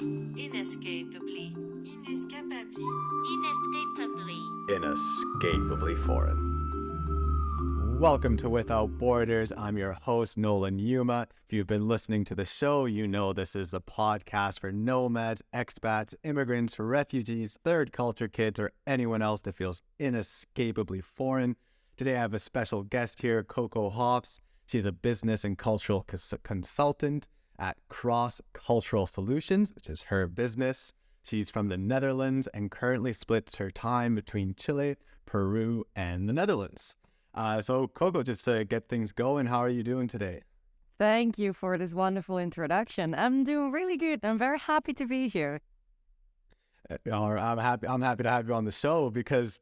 Inescapably. Inescapably. Inescapably foreign. Welcome to Without Borders. I'm your host, Nolan Yuma. If you've been listening to the show, you know this is the podcast for nomads, expats, immigrants, refugees, third culture kids, or anyone else that feels inescapably foreign. Today I have a special guest here, Coco Hofs. She's a business and cultural consultant at Cross Cultural Solutions, which is her business. She's from the Netherlands and currently splits her time between Chile, Peru, and the Netherlands. So Coco, just to get things going, how are you doing today? Thank you for this wonderful introduction. I'm doing really good. I'm very happy to be here. I'm happy to have you on the show because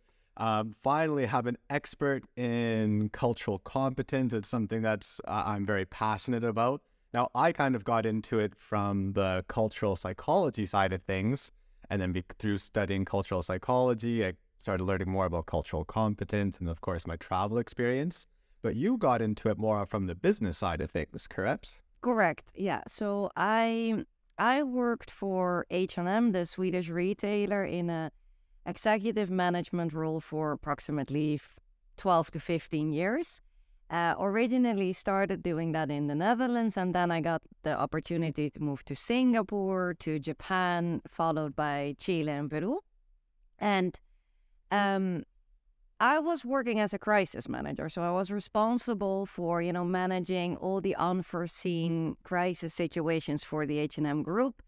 finally have an expert in cultural competence. It's something that's I'm very passionate about. Now, I kind of got into it from the cultural psychology side of things, and then through studying cultural psychology, I started learning more about cultural competence and, of course, my travel experience. But you got into it more from the business side of things, correct? Correct. Yeah. So I worked for H&M, the Swedish retailer, in a executive management role for approximately 12 to 15 years. Originally started doing that in the Netherlands, and then I got the opportunity to move to Singapore, to Japan, followed by Chile and Peru. And I was working as a crisis manager, so I was responsible for, managing all the unforeseen crisis situations for the H&M group.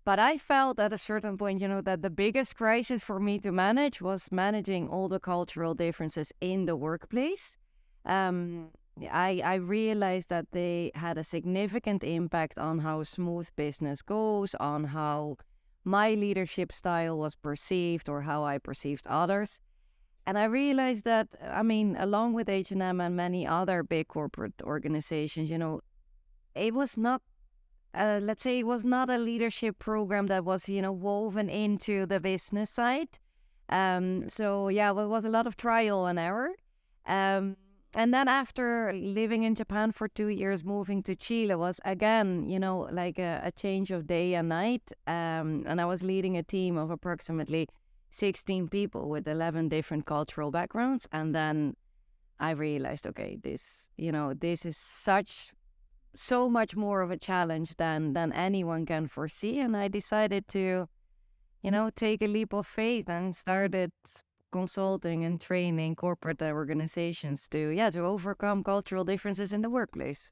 But I felt at a certain point, that the biggest crisis for me to manage was managing all the cultural differences in the workplace. I realized that they had a significant impact on how smooth business goes, on how my leadership style was perceived or how I perceived others. And I realized that, along with H&M and many other big corporate organizations, it was not, it was not a leadership program that was, woven into the business side. It was a lot of trial and error. And then after living in Japan for 2 years, moving to Chile was again, like a change of day and night. And I was leading a team of approximately 16 people with 11 different cultural backgrounds. And then I realized, okay, this is so much more of a challenge than anyone can foresee. And I decided to, take a leap of faith and started consulting and training corporate organizations to overcome cultural differences in the workplace.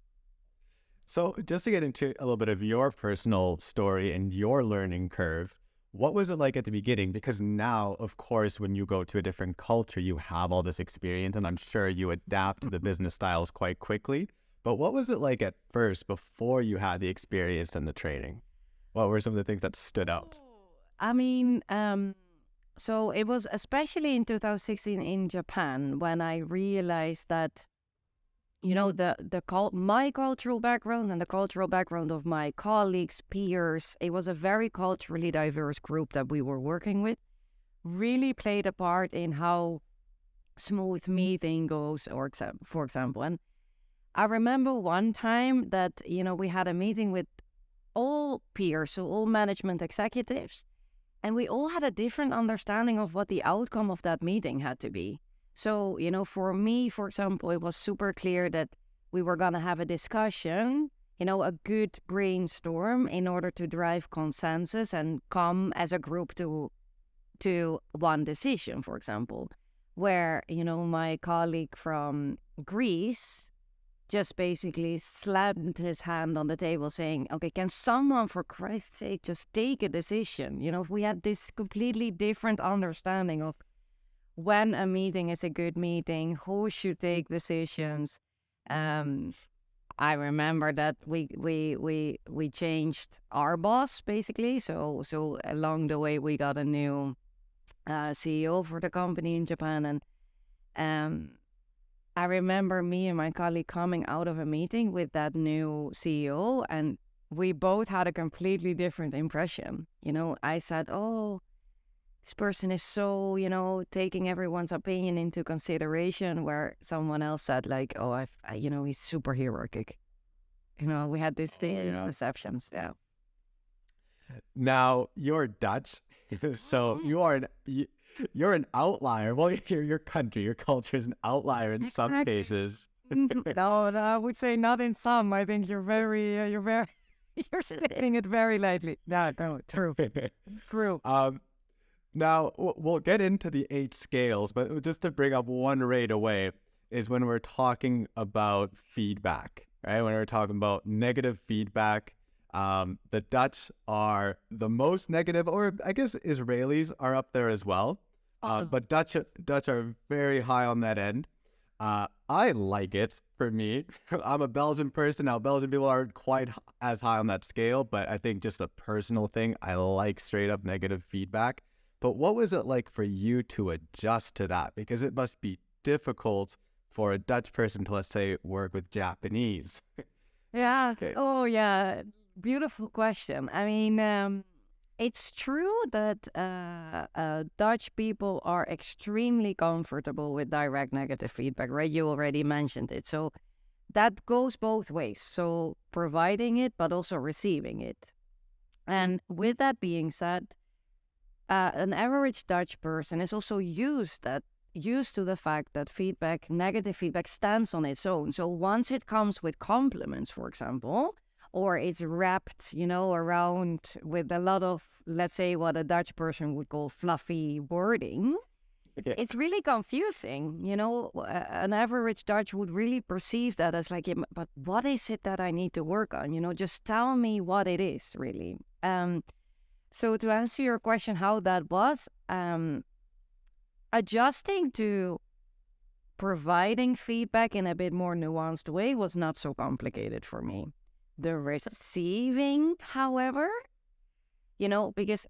So just to get into a little bit of your personal story and your learning curve, what was it like at the beginning? Because now, of course, when you go to a different culture, you have all this experience, and I'm sure you adapt to the business styles quite quickly. But what was it like at first before you had the experience and the training? What were some of the things that stood out? So it was especially in 2016 in Japan when I realized that, my cultural background and the cultural background of my colleagues, peers, it was a very culturally diverse group that we were working with, really played a part in how smooth meeting goes, for example. And I remember one time that, we had a meeting with all peers, so all management executives, and we all had a different understanding of what the outcome of that meeting had to be. So, for me, for example, it was super clear that we were going to have a discussion, a good brainstorm in order to drive consensus and come as a group to one decision, for example, where, my colleague from Greece just basically slammed his hand on the table saying, okay, can someone, for Christ's sake, just take a decision? We had this completely different understanding of when a meeting is a good meeting, who should take decisions. I remember that we changed our boss, basically. So along the way, we got a new CEO for the company in Japan. And I remember me and my colleague coming out of a meeting with that new CEO, and we both had a completely different impression. I said, oh, this person is so, taking everyone's opinion into consideration, where someone else said, like, oh, he's super hierarchic. We had these perceptions, yeah. Now you're Dutch, so you're an outlier. Well, your country, your culture is an outlier in some Exactly. cases. No, I would say not in some. I think you're very, you're stating it very lightly. No, true, true. Now we'll get into the 8 scales, but just to bring up one right away is when we're talking about feedback, right? When we're talking about negative feedback, the Dutch are the most negative, or I guess Israelis are up there as well. But Dutch are very high on that end. I like it for me. I'm a Belgian person. Now, Belgian people aren't quite as high on that scale, but I think just a personal thing, I like straight up negative feedback. But what was it like for you to adjust to that? Because it must be difficult for a Dutch person to, let's say, work with Japanese. Yeah. Okay. Oh, yeah. Beautiful question. I mean, it's true that Dutch people are extremely comfortable with direct negative feedback, right? You already mentioned it. So that goes both ways. So providing it, but also receiving it. And with that being said, an average Dutch person is also used to the fact that negative feedback stands on its own. So once it comes with compliments, for example, or it's wrapped, around with a lot of, let's say, what a Dutch person would call fluffy wording, it's really confusing. An average Dutch would really perceive that as like, yeah, but what is it that I need to work on? Just tell me what it is, really. So to answer your question, how that was, adjusting to providing feedback in a bit more nuanced way was not so complicated for me. The receiving, however, because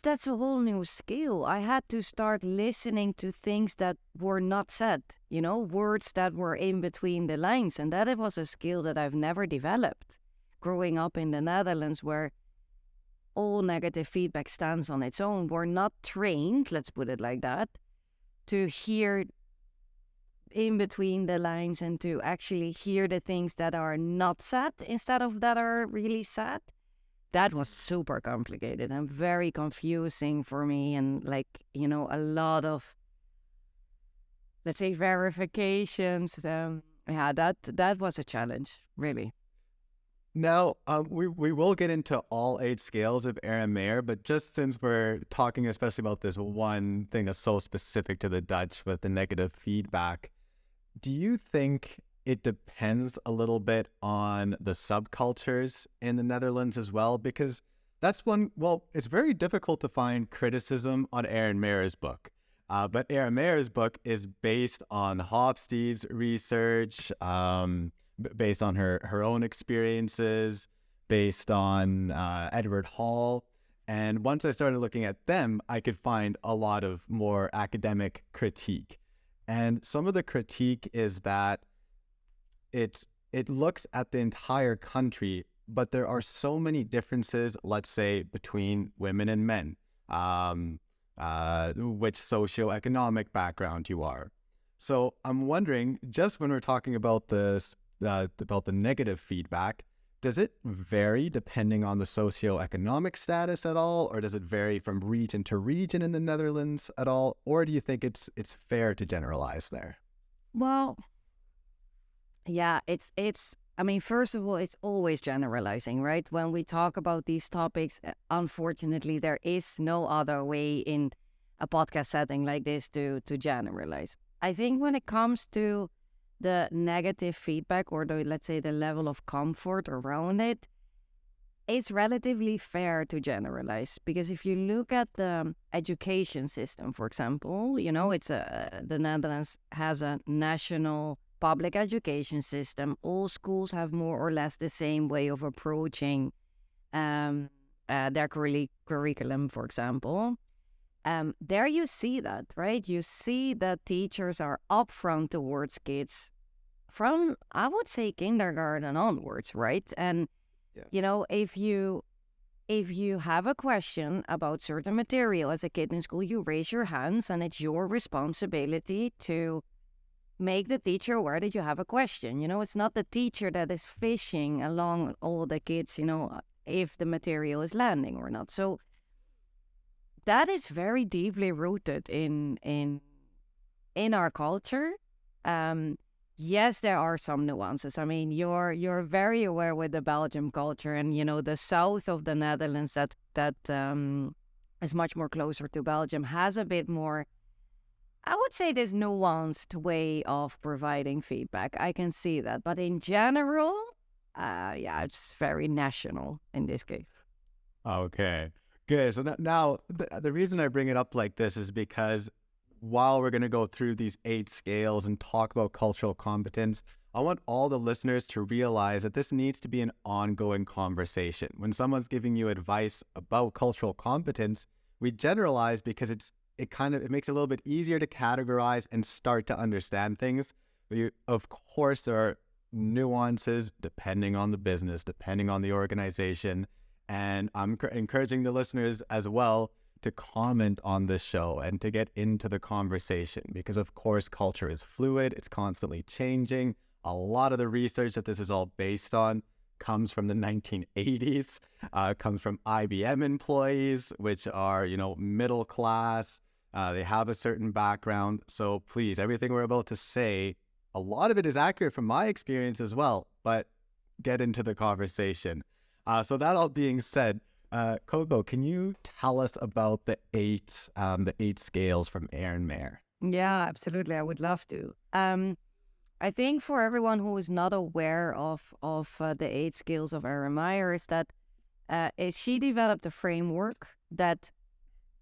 that's a whole new skill. I had to start listening to things that were not said, words that were in between the lines. And that was a skill that I've never developed growing up in the Netherlands, where all negative feedback stands on its own. We're not trained, let's put it like that, to hear in between the lines and to actually hear the things that are not said instead of that are really said. That was super complicated and very confusing for me, and a lot of, let's say, verifications. That was a challenge, really. Now, we will get into all 8 scales of Erin Meyer, but just since we're talking especially about this one thing that's so specific to the Dutch with the negative feedback, do you think it depends a little bit on the subcultures in the Netherlands as well? Because that's it's very difficult to find criticism on Erin Meyer's book. But Erin Meyer's book is based on Hofstede's research, based on her own experiences, based on Edward Hall. And once I started looking at them, I could find a lot of more academic critique. And some of the critique is that it looks at the entire country, but there are so many differences, let's say, between women and men, which socioeconomic background you are. So I'm wondering, just when we're talking about this, about the negative feedback, does it vary depending on the socioeconomic status at all, or does it vary from region to region in the Netherlands at all, or do you think it's fair to generalize there? Well, yeah, I mean, first of all, it's always generalizing, right? When we talk about these topics, unfortunately, there is no other way in a podcast setting like this to generalize. I think when it comes to the negative feedback, or let's say the level of comfort around it, it's relatively fair to generalize. Because if you look at the education system, for example, the Netherlands has a national public education system. All schools have more or less the same way of approaching their curriculum, for example. There you see that, right? You see that teachers are upfront towards kids from, I would say, kindergarten onwards, right? And, if you have a question about certain material as a kid in school, you raise your hands, and it's your responsibility to make the teacher aware that you have a question. It's not the teacher that is fishing along all the kids, if the material is landing or not. So that is very deeply rooted in our culture. Yes, there are some nuances. I mean, you're very aware with the Belgian culture, and the south of the Netherlands that is much more closer to Belgium has a bit more, I would say, this nuanced way of providing feedback. I can see that, but in general, it's very national in this case. Okay, good. So now the reason I bring it up like this is because while we're going to go through these 8 scales and talk about cultural competence, I want all the listeners to realize that this needs to be an ongoing conversation. When someone's giving you advice about cultural competence, we generalize because it makes it a little bit easier to categorize and start to understand things. Of course, there are nuances depending on the business, depending on the organization. And I'm encouraging the listeners as well to comment on this show and to get into the conversation, because of course culture is fluid, it's constantly changing. A lot of the research that this is all based on comes from the 1980s, comes from IBM employees, which are, middle class. They have a certain background. So please, everything we're about to say, a lot of it is accurate from my experience as well, but get into the conversation. So that all being said, Coco, can you tell us about the eight scales from Erin Meyer? Yeah, absolutely. I would love to. I think for everyone who is not aware of the 8 scales of Erin Meyer is that she developed a framework that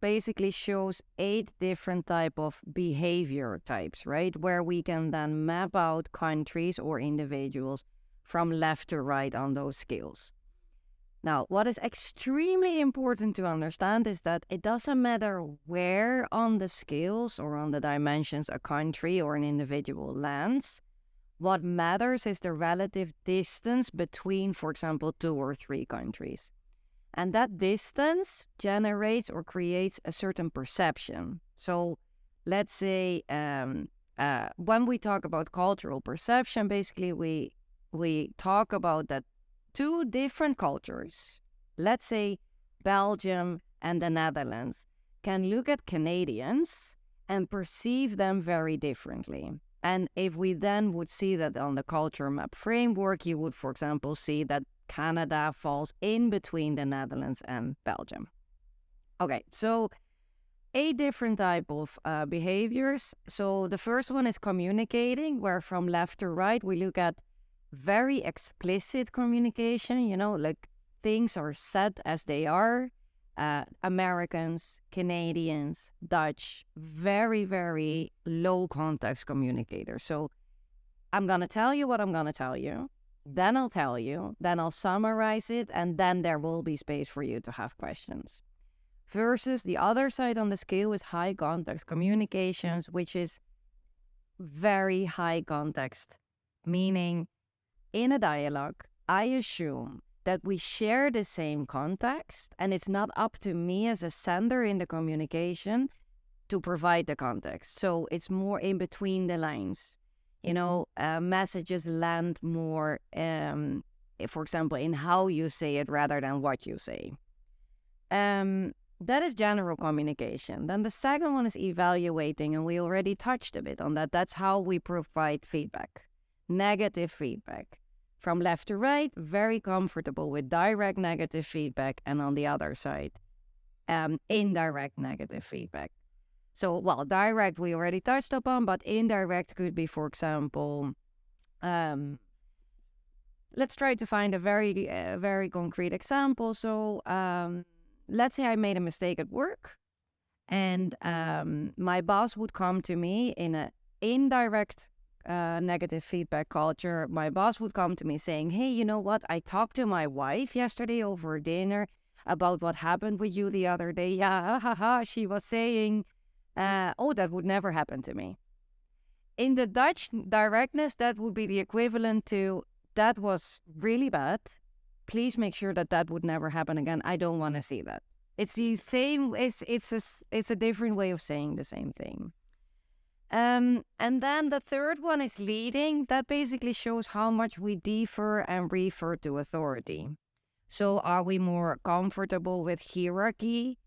basically shows 8 different type of behavior types, right? Where we can then map out countries or individuals from left to right on those scales. Now, what is extremely important to understand is that it doesn't matter where on the scales or on the dimensions a country or an individual lands. What matters is the relative distance between, for example, 2 or 3 countries. And that distance generates or creates a certain perception. So let's say when we talk about cultural perception, basically we talk about that 2 different cultures, let's say Belgium and the Netherlands, can look at Canadians and perceive them very differently. And if we then would see that on the culture map framework, you would, for example, see that Canada falls in between the Netherlands and Belgium. Okay, so 8 different type of behaviors. So the first one is communicating, where from left to right, we look at very explicit communication, like things are said as they are. Americans, Canadians, Dutch, very, very low context communicators. So I'm going to tell you what I'm going to tell you. Then I'll tell you, then I'll summarize it, and then there will be space for you to have questions. Versus the other side on the scale is high context communications, which is very high context, meaning in a dialogue, I assume that we share the same context, and it's not up to me as a sender in the communication to provide the context. So it's more in between the lines. Messages land more, for example, in how you say it rather than what you say. That is general communication. Then the second one is evaluating, and we already touched a bit on that. That's how we provide feedback. Negative feedback. From left to right, very comfortable with direct negative feedback, and on the other side, indirect negative feedback. So, direct we already touched upon, but indirect could be, for example, let's try to find a very concrete example. So, let's say I made a mistake at work, and my boss would come to me in an indirect negative feedback culture. My boss would come to me saying, hey, you know what? I talked to my wife yesterday over dinner about what happened with you the other day. Yeah, she was saying, that would never happen to me. In the Dutch directness, that would be the equivalent to, that was really bad. Please make sure that would never happen again. I don't want to see that. It's the same, it's a different way of saying the same thing. And then the third one is leading. That basically shows how much we defer and refer to authority. So are we more comfortable with hierarchy?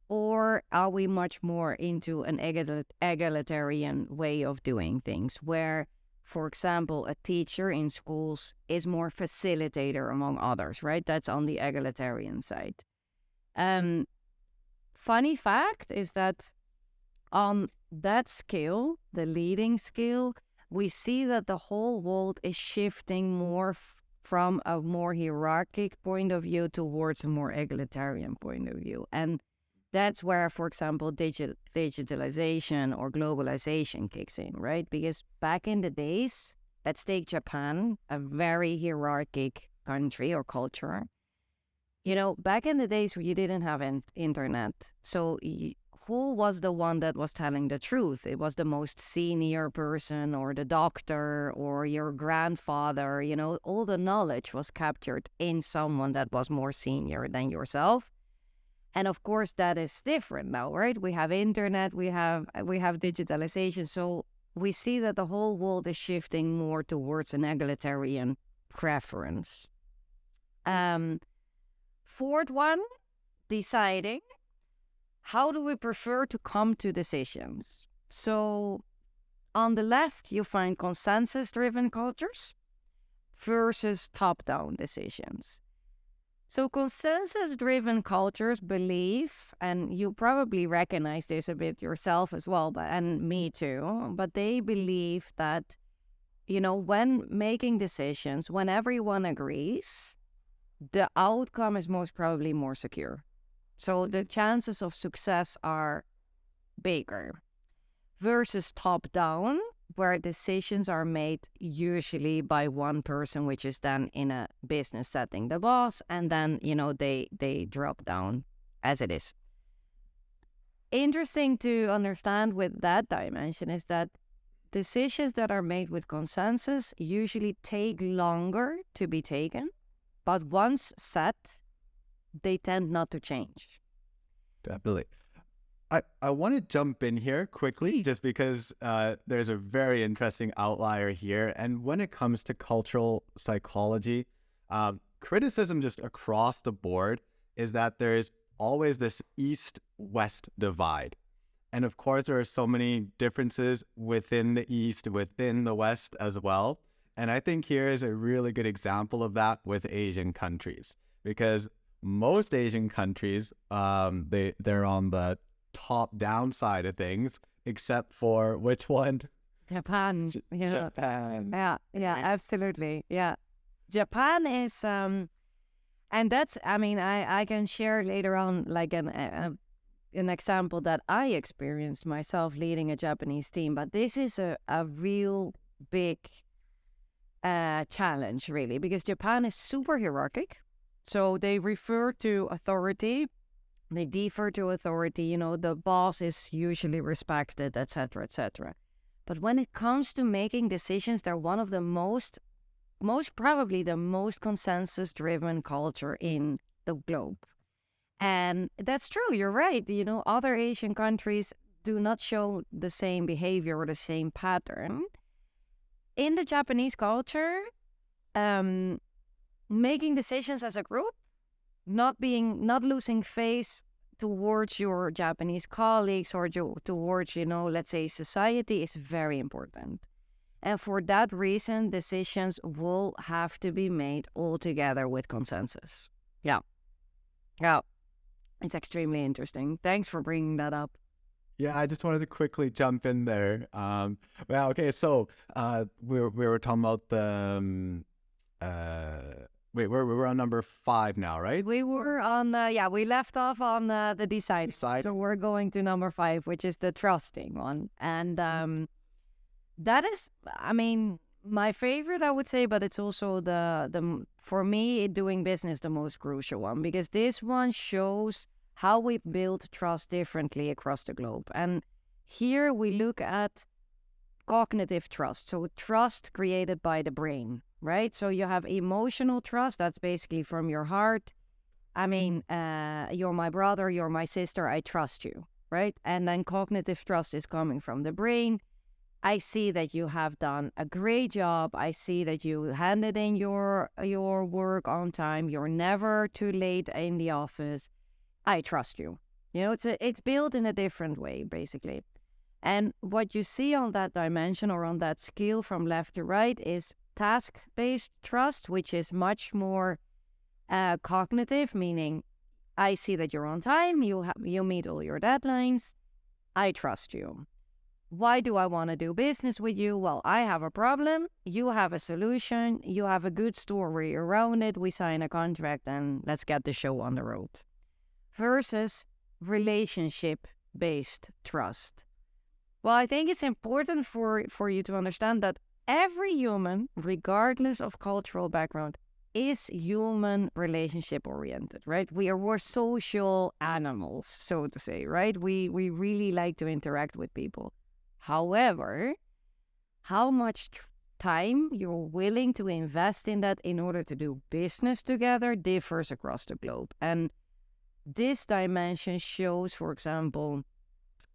Or are we much more into an egalitarian way of doing things where, for example, a teacher in schools is more facilitator among others, right? That's on the egalitarian side. Funny fact is that on that scale, the leading scale, we see that the whole world is shifting more from a more hierarchic point of view towards a more egalitarian point of view. And that's where, for example, digitalization or globalization kicks in, right? Because back in the days, let's take Japan, a very hierarchic country or culture. You know, back in the days where you didn't have internet, so who was the one that was telling the truth? It was the most senior person or the doctor or your grandfather. You know, all the knowledge was captured in someone that was more senior than yourself. And of course, that is different now, right? We have internet, we have digitalization. So we see that the whole world is shifting more towards an egalitarian preference. Fourth one, deciding. How do we prefer to come to decisions? So on the left, you find consensus-driven cultures versus top-down decisions. So consensus-driven cultures believe, and you probably recognize this a bit yourself as well, and me too, but they believe that, you know, when making decisions, when everyone agrees, the outcome is most probably more secure. So the chances of success are bigger versus top-down, where decisions are made usually by one person, which is then in a business setting, the boss, and then, you know, they drop down as it is. Interesting to understand with that dimension is that decisions that are made with consensus usually take longer to be taken, but once set, they tend not to change. Definitely. I want to jump in here quickly just because there's a very interesting outlier here. And when it comes to cultural psychology, criticism just across the board is that there's always this East-West divide. And of course, there are so many differences within the East, within the West as well. And I think here is a really good example of that with Asian countries, because most Asian countries, they're on the top-down side of things, except for which one? Japan. Japan. Yeah, absolutely. Yeah. Japan is, and that's, I mean, I can share later on like an example that I experienced myself leading a Japanese team, but this is a real big challenge, really, because Japan is super hierarchic. So they refer to authority, they defer to authority, you know, the boss is usually respected, etc., etc. But when it comes to making decisions, they're one of the most probably the most consensus-driven culture in the globe. And that's true, you're right. You know, other Asian countries do not show the same behavior or the same pattern. In the Japanese culture, making decisions as a group, not losing face towards your Japanese colleagues or towards, you know, let's say society is very important. And for that reason, decisions will have to be made all together with consensus. Yeah. It's extremely interesting. Thanks for bringing that up. Yeah, I just wanted to quickly jump in there. Well, okay, so we were talking about the we're on number 5 now, right? We were on we left off on the decide. So we're going to number 5, which is the trusting one, and that is, I mean, my favorite, I would say, but it's also the for me, doing business, the most crucial one, because this one shows how we build trust differently across the globe. And here we look at cognitive trust, so trust created by the brain, right? So you have emotional trust, that's basically from your heart. I mean, you're my brother, you're my sister, I trust you, right? And then cognitive trust is coming from the brain. I see that you have done a great job. I see that you handed in your work on time. You're never too late in the office. I trust you. It's built in a different way, basically. And what you see on that dimension or on that scale from left to right is task-based trust, which is much more cognitive, meaning I see that you're on time, you meet all your deadlines, I trust you. Why do I want to do business with you? Well, I have a problem, you have a solution, you have a good story around it, we sign a contract and let's get the show on the road. Versus relationship-based trust. Well, I think it's important for you to understand that every human, regardless of cultural background, is human relationship oriented, right? We're social animals, so to say, right? We really like to interact with people. However, how much time you're willing to invest in that in order to do business together differs across the globe. And this dimension shows, for example,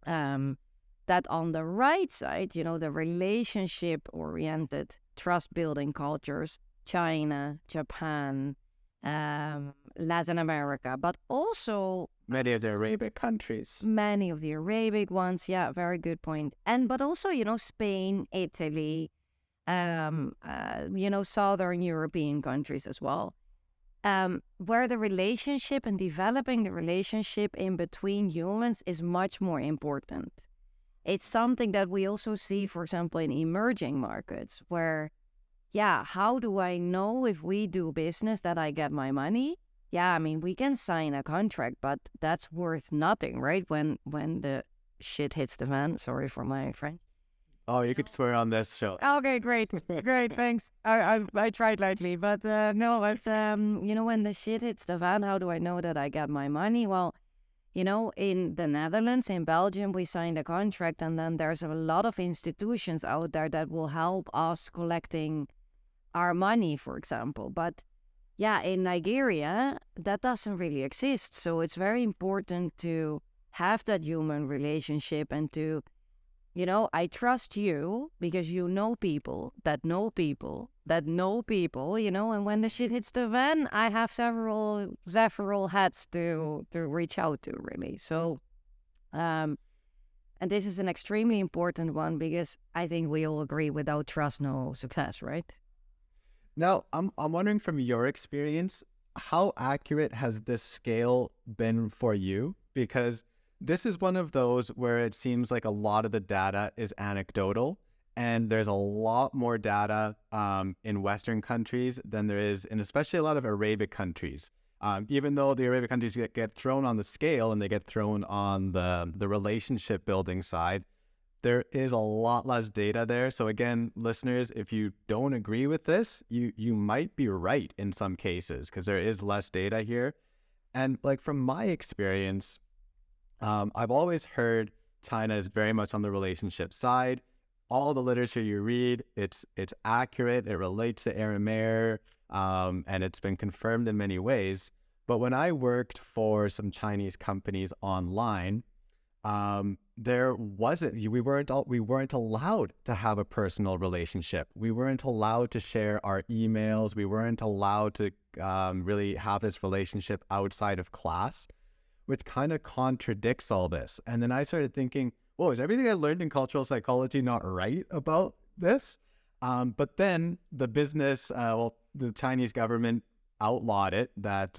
that on the right side, the relationship-oriented trust-building cultures, China, Japan, Latin America, but also many of the Arabic countries. Many of the Arabic ones, yeah, very good point. But also, Spain, Italy, Southern European countries as well, where the relationship and developing the relationship in between humans is much more important. It's something that we also see, for example, in emerging markets where, how do I know if we do business that I get my money? Yeah, I mean, we can sign a contract, but that's worth nothing, right? When the shit hits the fan. Sorry for my French. Oh, you could swear on this show. Okay, great, thanks. I tried lightly, but no, but when the shit hits the fan, how do I know that I get my money? Well, in the Netherlands, in Belgium, we signed a contract, and then there's a lot of institutions out there that will help us collecting our money, for example. But in Nigeria, that doesn't really exist. So it's very important to have that human relationship and to, I trust you because you know people that know people that know people, and when the shit hits the fan, I have several hats to reach out to, really. So, and this is an extremely important one because I think we all agree without trust, no success, right? Now, I'm wondering from your experience, how accurate has this scale been for you? Because this is one of those where it seems like a lot of the data is anecdotal, and there's a lot more data in Western countries than there is in especially a lot of Arabic countries. Even though the Arabic countries get thrown on the scale and they get thrown on the relationship building side, there is a lot less data there. So again, listeners, if you don't agree with this, you might be right in some cases because there is less data here. And like from my experience, I've always heard China is very much on the relationship side. All the literature you read, it's accurate. It relates to Erin Meyer, and it's been confirmed in many ways. But when I worked for some Chinese companies online, we weren't allowed to have a personal relationship. We weren't allowed to share our emails. We weren't allowed to really have this relationship outside of class, which kind of contradicts all this. And then I started thinking, whoa, is everything I learned in cultural psychology not right about this? But then the the Chinese government outlawed it, that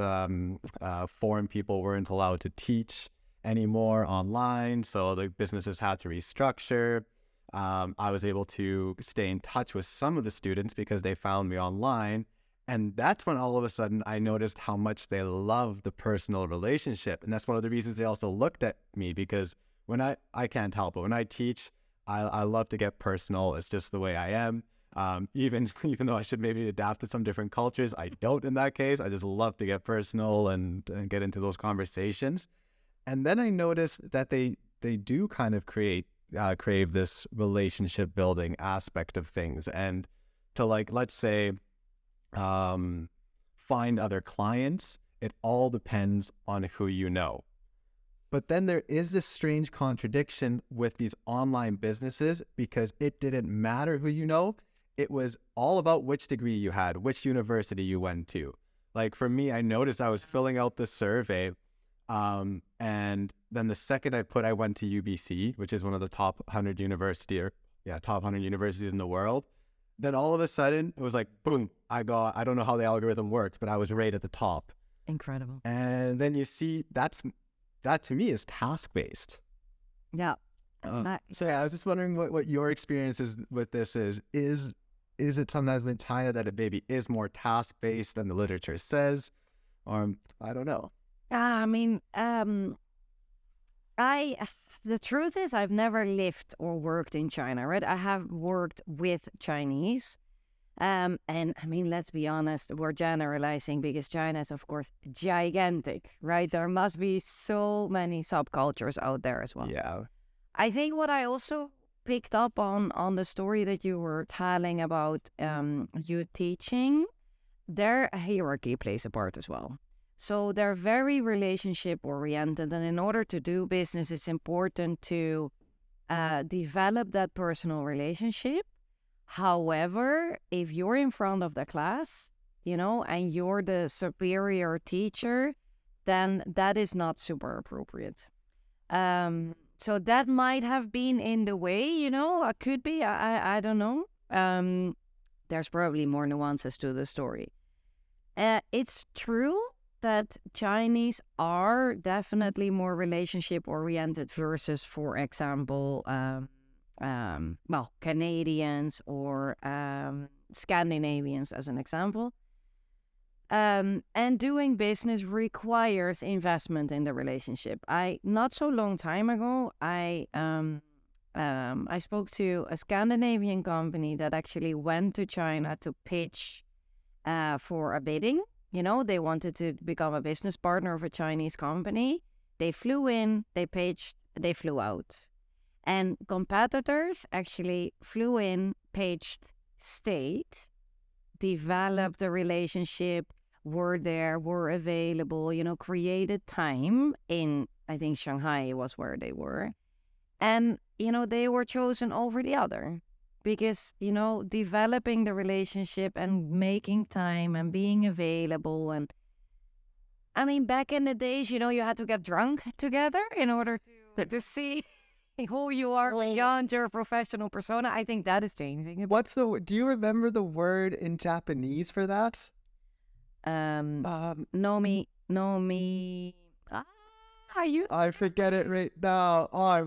foreign people weren't allowed to teach anymore online. So the businesses had to restructure. I was able to stay in touch with some of the students because they found me online. And that's when all of a sudden I noticed how much they love the personal relationship. And that's one of the reasons they also looked at me, because when I can't help it. When I teach, I love to get personal. It's just the way I am. Even though I should maybe adapt to some different cultures, I don't in that case. I just love to get personal and get into those conversations. And then I noticed that they do kind of crave this relationship building aspect of things. And to, like, let's say, find other clients, it all depends on who you know. But then there is this strange contradiction with these online businesses because it didn't matter who you know. It was all about which degree you had, which university you went to. Like for me, I noticed I was filling out the survey, and then the second I went to UBC, which is one of the top 100 top 100 universities in the world. Then all of a sudden it was like, boom, I don't know how the algorithm works, but I was right at the top. Incredible. And then you see that to me is task-based. Yeah. So yeah, I was just wondering what your experience is with this is. Is it sometimes in China that it maybe is more task-based than the literature says? Or I don't know. The truth is I've never lived or worked in China, right? I have worked with Chinese. And I mean, let's be honest, we're generalizing because China is, of course, gigantic, right? There must be so many subcultures out there as well. Yeah. I think what I also picked up on the story that you were telling about you teaching, their hierarchy plays a part as well. So they're very relationship oriented, and in order to do business, it's important to develop that personal relationship. However, if you're in front of the class, and you're the superior teacher, then that is not super appropriate. So that might have been in the way, it could be, I don't know. There's probably more nuances to the story. It's true that Chinese are definitely more relationship oriented versus, for example, Canadians or Scandinavians as an example. And doing business requires investment in the relationship. Not so long time ago, I spoke to a Scandinavian company that actually went to China to pitch for a bidding. They wanted to become a business partner of a Chinese company. They flew in, they pitched, they flew out. And competitors actually flew in, pitched, stayed, developed a relationship, were there, were available, created time in, I think Shanghai was where they were. And, they were chosen over the other because, developing the relationship and making time and being available. And I mean, back in the days, you had to get drunk together in order to see who you are beyond your professional persona. I think that is changing. Do you remember the word in Japanese for that? Nomi. I forget it right now. I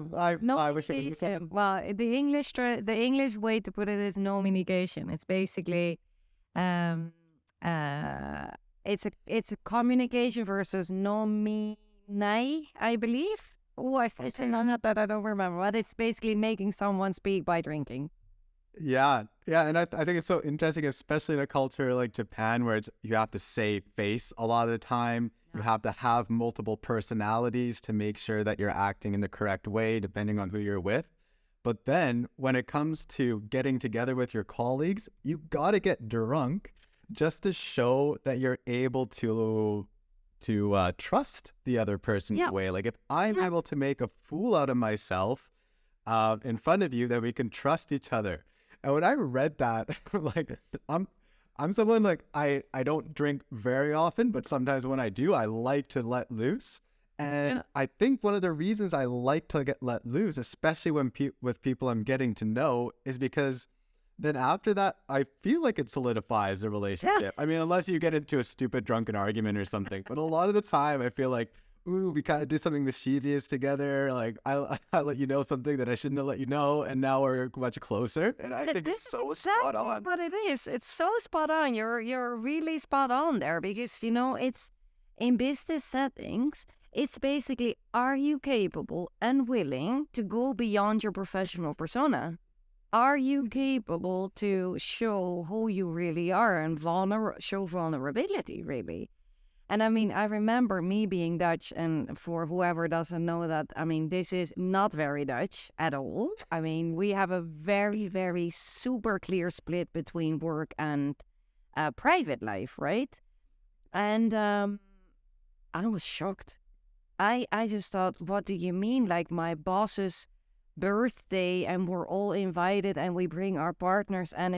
wish it was something. Well, the English way to put it is Nomunication. It's basically, it's a communication versus nominai, I believe. Oh, I don't remember, but it's basically making someone speak by drinking. Yeah, and I think it's so interesting, especially in a culture like Japan, where you have to save face a lot of the time. You have to have multiple personalities to make sure that you're acting in the correct way, depending on who you're with. But then when it comes to getting together with your colleagues, you got to get drunk just to show that you're able to trust the other person's way. Like if I'm able to make a fool out of myself in front of you, then we can trust each other. And when I read that, like I'm someone like I don't drink very often, but sometimes when I do, I like to let loose. And I think one of the reasons I like to get let loose, especially when with people I'm getting to know, is because then after that, I feel like it solidifies the relationship. Yeah. I mean, unless you get into a stupid drunken argument or something. But a lot of the time, I feel like, ooh, we kind of do something mischievous together. Like, I let you know something that I shouldn't have let you know, and now we're much closer. And I think it's so spot on. But it is. It's so spot on. You're really spot on there because, it's in business settings, it's basically, are you capable and willing to go beyond your professional persona? Are you capable to show who you really are and show vulnerability, really? And I mean, I remember me being Dutch, and for whoever doesn't know that, I mean, this is not very Dutch at all. I mean, we have a very, very super clear split between work and private life, right? And I was shocked. I just thought, what do you mean? Like my boss's birthday and we're all invited and we bring our partners and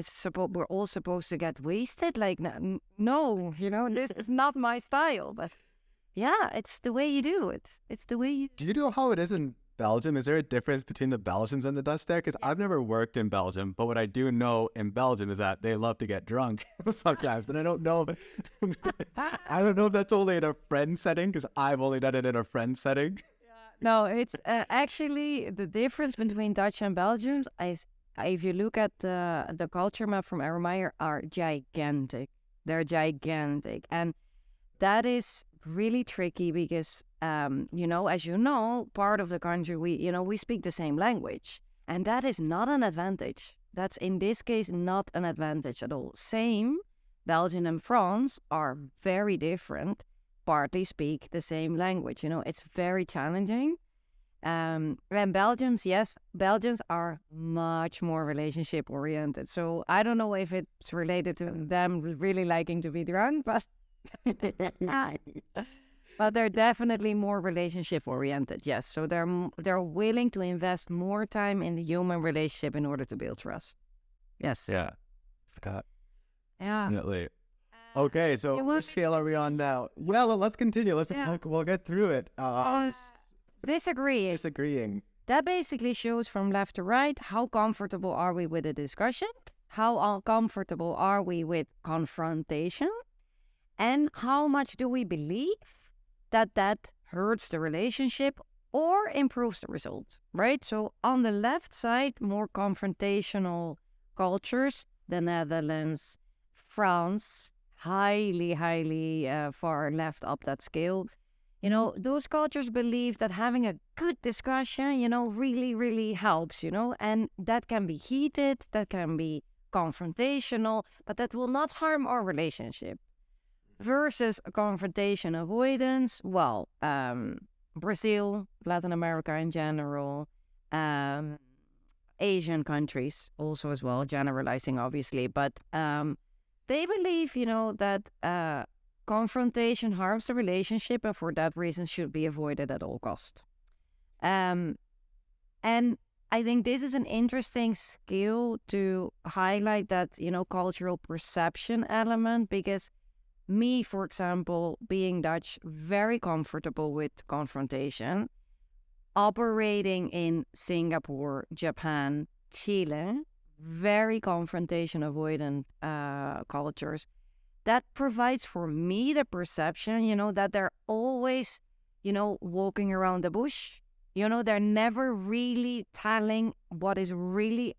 we're all supposed to get wasted? Like, no, this is not my style. But yeah, it's the way you do it. It's the way you... Do you know how it is in Belgium? Is there a difference between the Belgians and the Dutch there? Because I've never worked in Belgium, but what I do know in Belgium is that they love to get drunk sometimes. But I don't know. I don't know if that's only in a friend setting, because I've only done it in a friend setting. No, it's actually the difference between Dutch and Belgium is, if you look at the culture map from Erin Meyer, are gigantic. They're gigantic. And that is really tricky because, as you know, part of the country, we speak the same language. And that is not an advantage. That's, in this case, not an advantage at all. Same, Belgium and France are very different, partly speak the same language. It's very challenging. And Belgians are much more relationship oriented. So I don't know if it's related to them really liking to be drunk, but but they're definitely more relationship oriented. Yes, so they're willing to invest more time in the human relationship in order to build trust. Yes. Yeah. Scott. Yeah. Definitely. Okay, so which scale are we on now? Well, let's continue. We'll get through it. Disagreeing. That basically shows from left to right, how comfortable are we with a discussion, how uncomfortable are we with confrontation, and how much do we believe that hurts the relationship or improves the result, right? So on the left side, more confrontational cultures, the Netherlands, France, highly far left up that scale. Those cultures believe that having a good discussion, really helps, and that can be heated, that can be confrontational, but that will not harm our relationship. Versus confrontation avoidance, Brazil, Latin America in general, Asian countries also as well, generalizing obviously, but they believe, that confrontation harms the relationship and for that reason should be avoided at all cost. And I think this is an interesting skill to highlight that, cultural perception element, because me, for example, being Dutch, very comfortable with confrontation, operating in Singapore, Japan, Chile, very confrontation avoidant cultures. That provides for me the perception, that they're always, walking around the bush. They're never really telling what is really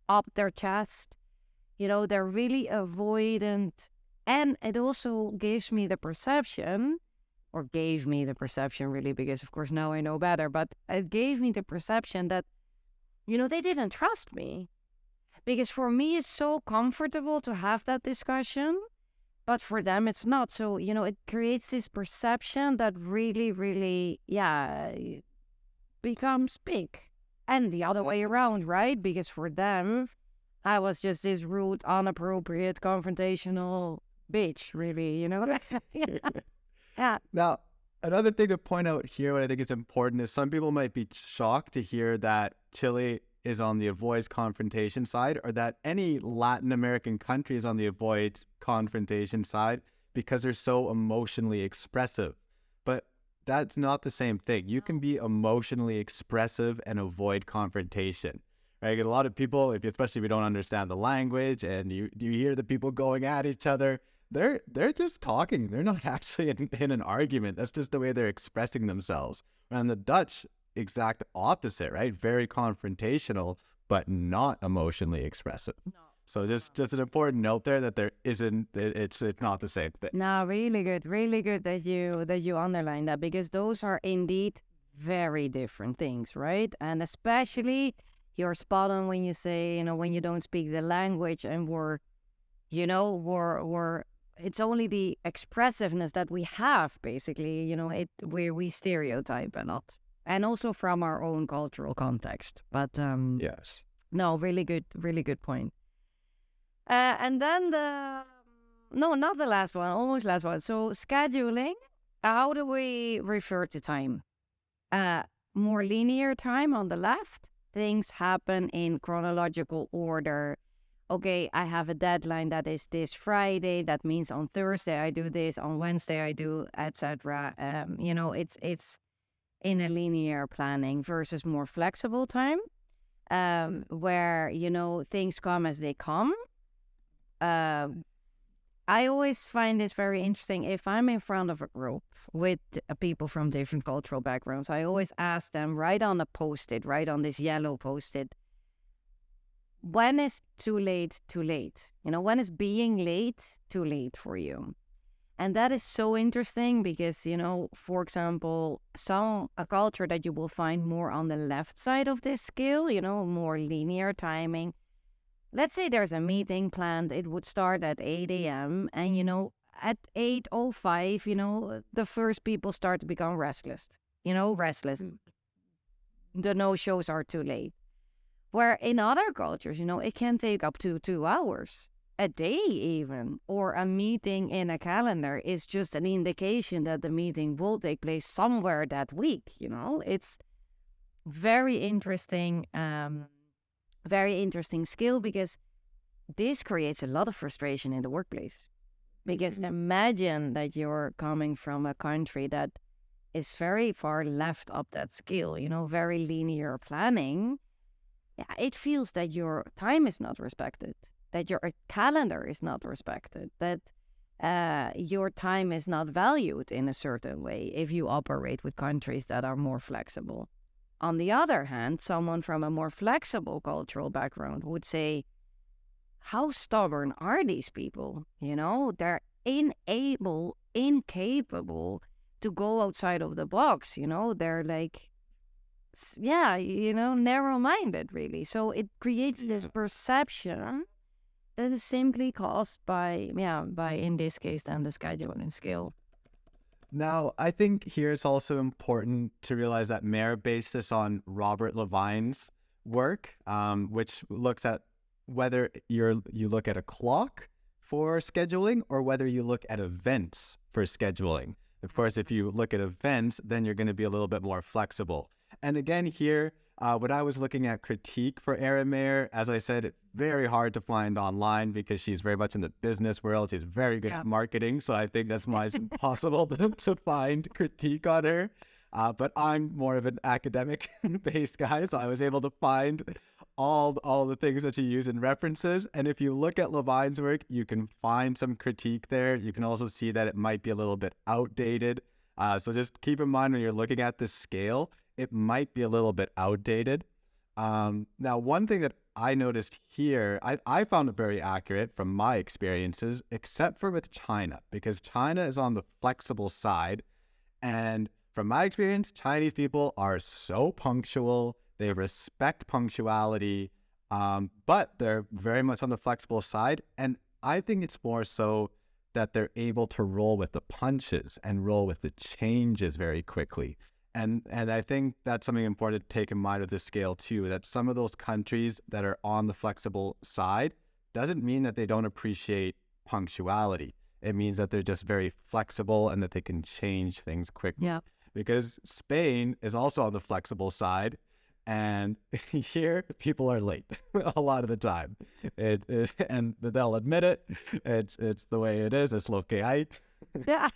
up their chest. They're really avoidant. And it also gave me the perception really, because of course now I know better, but it gave me the perception that, they didn't trust me. Because for me, it's so comfortable to have that discussion, but for them, it's not. So, it creates this perception that really, becomes big. And the other way around, right? Because for them, I was just this rude, inappropriate, confrontational bitch, really, Yeah. Now, another thing to point out here, what I think is important, is some people might be shocked to hear that Chile is on the avoid confrontation side, or that any Latin American country is on the avoid confrontation side, because they're so emotionally expressive. But that's not the same thing. You can be emotionally expressive and avoid confrontation, right? A lot of people, especially if you don't understand the language and you hear the people going at each other, they're just talking. They're not actually in an argument. That's just the way they're expressing themselves. And the Dutch, exact opposite, right? Very confrontational, but not emotionally expressive. No. So just an important note there that it's not the same thing. No, really good that you underline that, because those are indeed very different things, right? And especially you're spot on when you say, when you don't speak the language and we're it's only the expressiveness that we have, basically, where we stereotype a lot. And also from our own cultural context. But yes. No, really good point. And then not the last one, almost last one. So scheduling, how do we refer to time? More linear time on the left. Things happen in chronological order. Okay, I have a deadline that is this Friday. That means on Thursday I do this. On Wednesday I do, etc. It's in a linear planning versus more flexible time, where things come as they come. I always find this very interesting. If I'm in front of a group with people from different cultural backgrounds, I always ask them, write on a post-it, write on this yellow post-it, when is too late too late? When is being late too late for you? And that is so interesting because, for example, a culture that you will find more on the left side of this scale, more linear timing. Let's say there's a meeting planned. It would start at 8 a.m. And, at 8:05, the first people start to become restless. The no-shows are too late. Where in other cultures, it can take up to 2 hours, a day even, or a meeting in a calendar is just an indication that the meeting will take place somewhere that week. It's very interesting. Very interesting skill, because this creates a lot of frustration in the workplace. Because imagine that you're coming from a country that is very far left up that scale, very linear planning. Yeah, it feels that your time is not respected, that your calendar is not respected, that your time is not valued in a certain way if you operate with countries that are more flexible. On the other hand, someone from a more flexible cultural background would say, how stubborn are these people? They're incapable to go outside of the box. They're like, narrow-minded, really. So it creates this perception that is simply caused by, in this case, then the scheduling skill. Now, I think here it's also important to realize that Meyer based this on Robert Levine's work, which looks at whether you look at a clock for scheduling or whether you look at events for scheduling. Of course, if you look at events, then you're going to be a little bit more flexible. And again, here, when I was looking at critique for Erin Meyer, as I said, it's very hard to find online because she's very much in the business world. She's very good at marketing. So I think that's why it's impossible to find critique on her. But I'm more of an academic-based guy, so I was able to find all the things that you use in references. And if you look at Levine's work, you can find some critique there. You can also see that it might be a little bit outdated. So just keep in mind when you're looking at this scale, it might be a little bit outdated. Now, one thing that I noticed here, I found it very accurate from my experiences, except for with China, because China is on the flexible side. And from my experience, Chinese people are so punctual. They respect punctuality, but they're very much on the flexible side. And I think it's more so that they're able to roll with the punches and roll with the changes very quickly. And I think that's something important to take in mind with this scale too, that some of those countries that are on the flexible side doesn't mean that they don't appreciate punctuality. It means that they're just very flexible and that they can change things quickly. Yeah. Because Spain is also on the flexible side, and here people are late a lot of the time. And they'll admit it. It's the way it is. It's lo que hay. Yeah.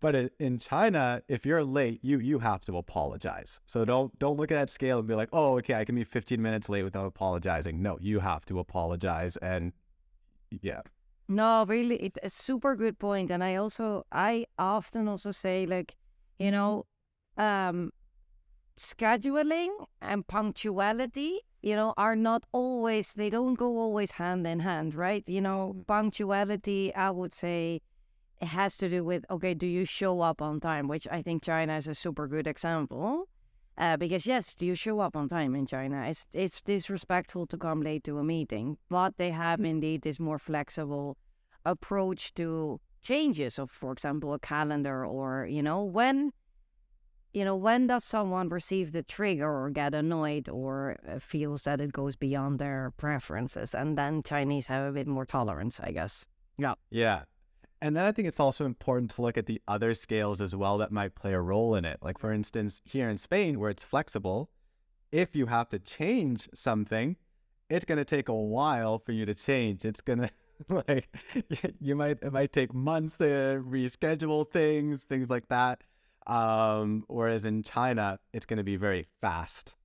But in China, if you're late, you have to apologize. So don't look at that scale and be like, oh, okay, I can be 15 minutes late without apologizing. No, you have to apologize. And yeah. No, really, it's a super good point. And I often also say, like, scheduling and punctuality, are not always, they don't go always hand in hand, right? Punctuality, I would say, it has to do with, okay, do you show up on time? Which I think China is a super good example. Because yes, do you show up on time in China? It's disrespectful to come late to a meeting, but they have indeed this more flexible approach to changes of, for example, a calendar, or when does someone receive the trigger or get annoyed or feels that it goes beyond their preferences, and then Chinese have a bit more tolerance, I guess. Yeah. Yeah. And then I think it's also important to look at the other scales as well that might play a role in it. Like, for instance, here in Spain, where it's flexible, if you have to change something, it's going to take a while for you to change. It's going to, like, it might take months to reschedule things like that. Whereas in China, it's going to be very fast.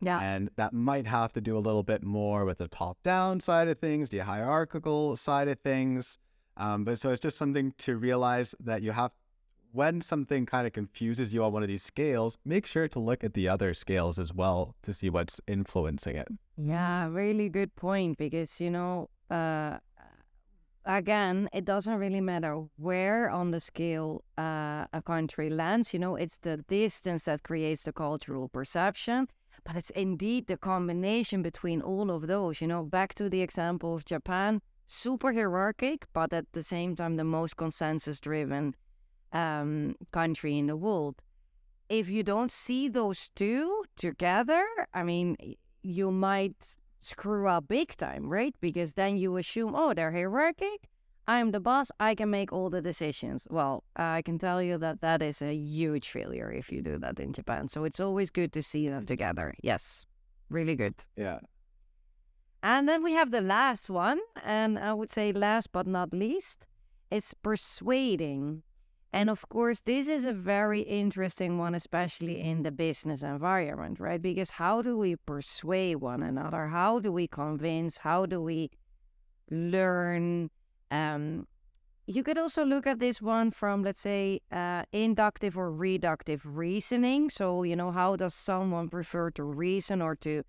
Yeah. And that might have to do a little bit more with the top-down side of things, the hierarchical side of things. But so it's just something to realize that you have, when something kind of confuses you on one of these scales, make sure to look at the other scales as well to see what's influencing it. Yeah, really good point, because, again, it doesn't really matter where on the scale a country lands. It's the distance that creates the cultural perception. But it's indeed the combination between all of those. Back to the example of Japan, super hierarchic, but at the same time, the most consensus-driven country in the world. If you don't see those two together, I mean, you might screw up big time, right? Because then you assume, oh, they're hierarchic, I'm the boss, I can make all the decisions. Well, I can tell you that is a huge failure if you do that in Japan. So it's always good to see them together. Yes, really good. Yeah. And then we have the last one, and I would say last but not least, it's persuading. And of course, this is a very interesting one, especially in the business environment, right? Because how do we persuade one another? How do we convince? How do we learn? You could also look at this one from, let's say, inductive or reductive reasoning. So, how does someone prefer to reason or to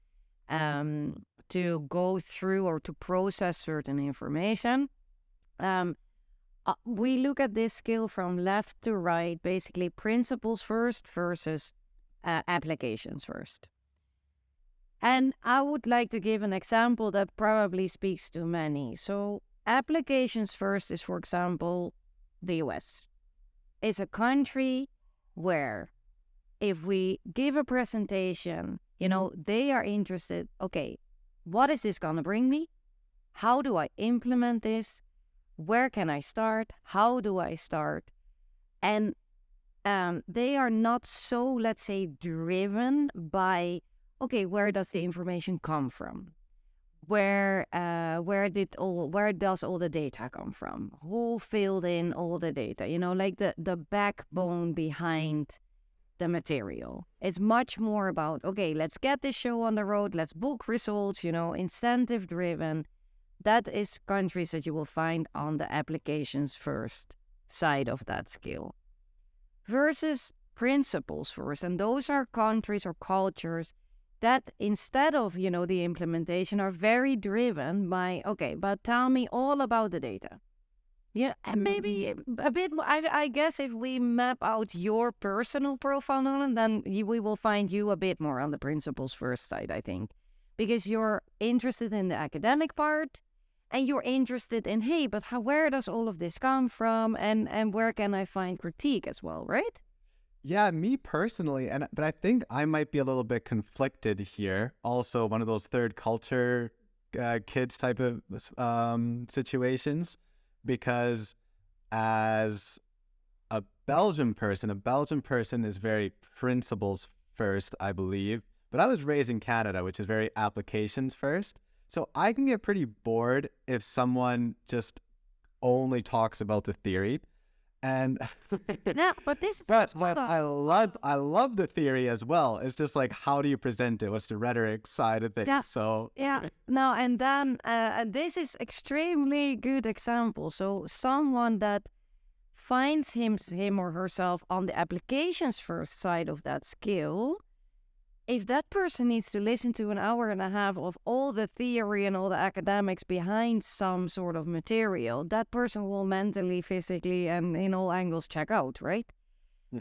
go through or to process certain information? We look at this skill from left to right, basically principles first versus applications first. And I would like to give an example that probably speaks to many. So applications first is, for example, the US. It's a country where if we give a presentation, they are interested, okay, what is this going to bring me? How do I implement this? Where can I start? How do I start? And they are not so, let's say, driven by, okay, where does the information come from? Where does all the data come from? Who filled in all the data? Like the backbone behind the material. It's much more about, okay, let's get this show on the road, let's book results, incentive driven. That is countries that you will find on the applications first side of that skill. Versus principles first. And those are countries or cultures that instead of, the implementation are very driven by, okay, but tell me all about the data. Yeah, and maybe a bit more, I guess if we map out your personal profile, Nolan, then we will find you a bit more on the principles first side, I think. Because you're interested in the academic part, and you're interested in, hey, but where does all of this come from, and where can I find critique as well, right? Yeah, me personally, but I think I might be a little bit conflicted here. Also, one of those third culture kids type of situations, because as a Belgian person is very principles first, I believe. But I was raised in Canada, which is very applications first. So I can get pretty bored if someone just only talks about the theory. And no, but this but I love the theory as well. It's just like, how do you present it? What's the rhetoric side of things? Yeah. So no, and then this is extremely good example. So someone that finds him or herself on the applications first side of that skill, if that person needs to listen to an hour and a half of all the theory and all the academics behind some sort of material, that person will mentally, physically, and in all angles check out, right?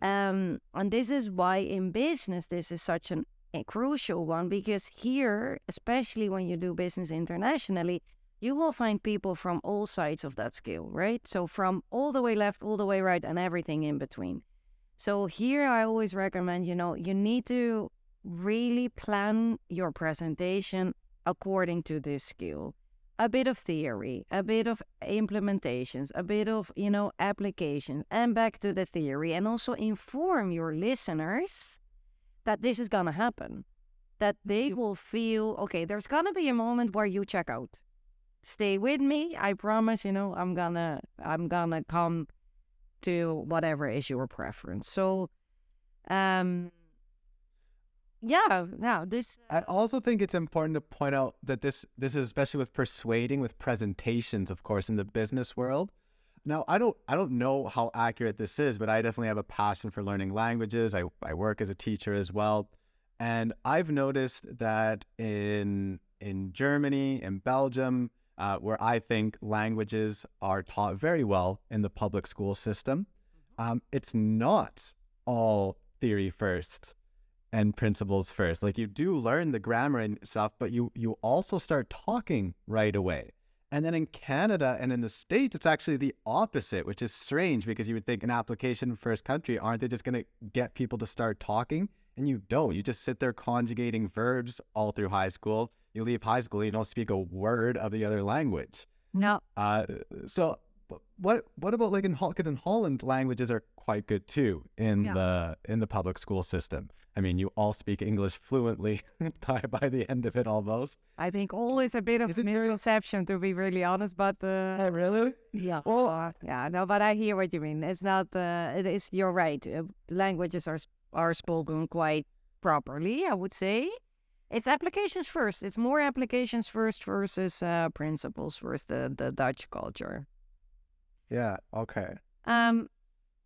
And this is why in business, this is such a crucial one, because here, especially when you do business internationally, you will find people from all sides of that scale, right? So from all the way left, all the way right, and everything in between. So here I always recommend, you need to really plan your presentation according to this skill. a bit of theory, a bit of implementations, a bit of, application, and back to the theory, and also inform your listeners that this is going to happen, that they will feel, okay, there's going to be a moment where you check out. Stay with me. I promise, I'm gonna come to whatever is your preference. So, this. I also think it's important to point out that this is especially with persuading, with presentations, of course, in the business world. Now, I don't know how accurate this is, but I definitely have a passion for learning languages. I work as a teacher as well, and I've noticed that in Germany and Belgium, where I think languages are taught very well in the public school system, it's not all theory first and principles first. Like, you do learn the grammar and stuff, but you also start talking right away. And then in Canada and in the States, it's actually the opposite, which is strange, because you would think an application first country, aren't they just going to get people to start talking? And you don't. You just sit there conjugating verbs all through high school. You leave high school, you don't speak a word of the other language. No. So what about, like, in Holland? Because in Holland, languages are quite good too in the public school system. I mean, you all speak English fluently by the end of it almost. I think always a bit of misconception, to be really honest, but really? Yeah. Well, no, but I hear what you mean. It's not. It is. You're right. Languages are spoken quite properly, I would say. It's applications first. It's more applications first versus principles first, the Dutch culture. Yeah, okay.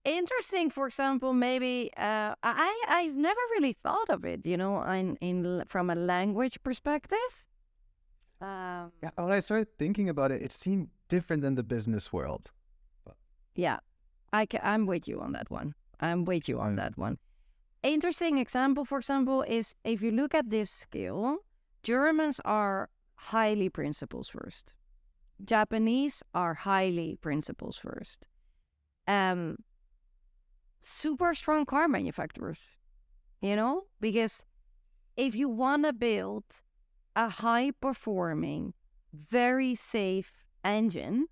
Interesting, for example, maybe I've never really thought of it, in from a language perspective. Yeah, when I started thinking about it, it seemed different than the business world. Yeah, I'm with you on that one. Interesting example, for example, is if you look at this skill, Germans are highly principles first. Japanese are highly principles first. Super strong car manufacturers, because if you want to build a high-performing, very safe engine,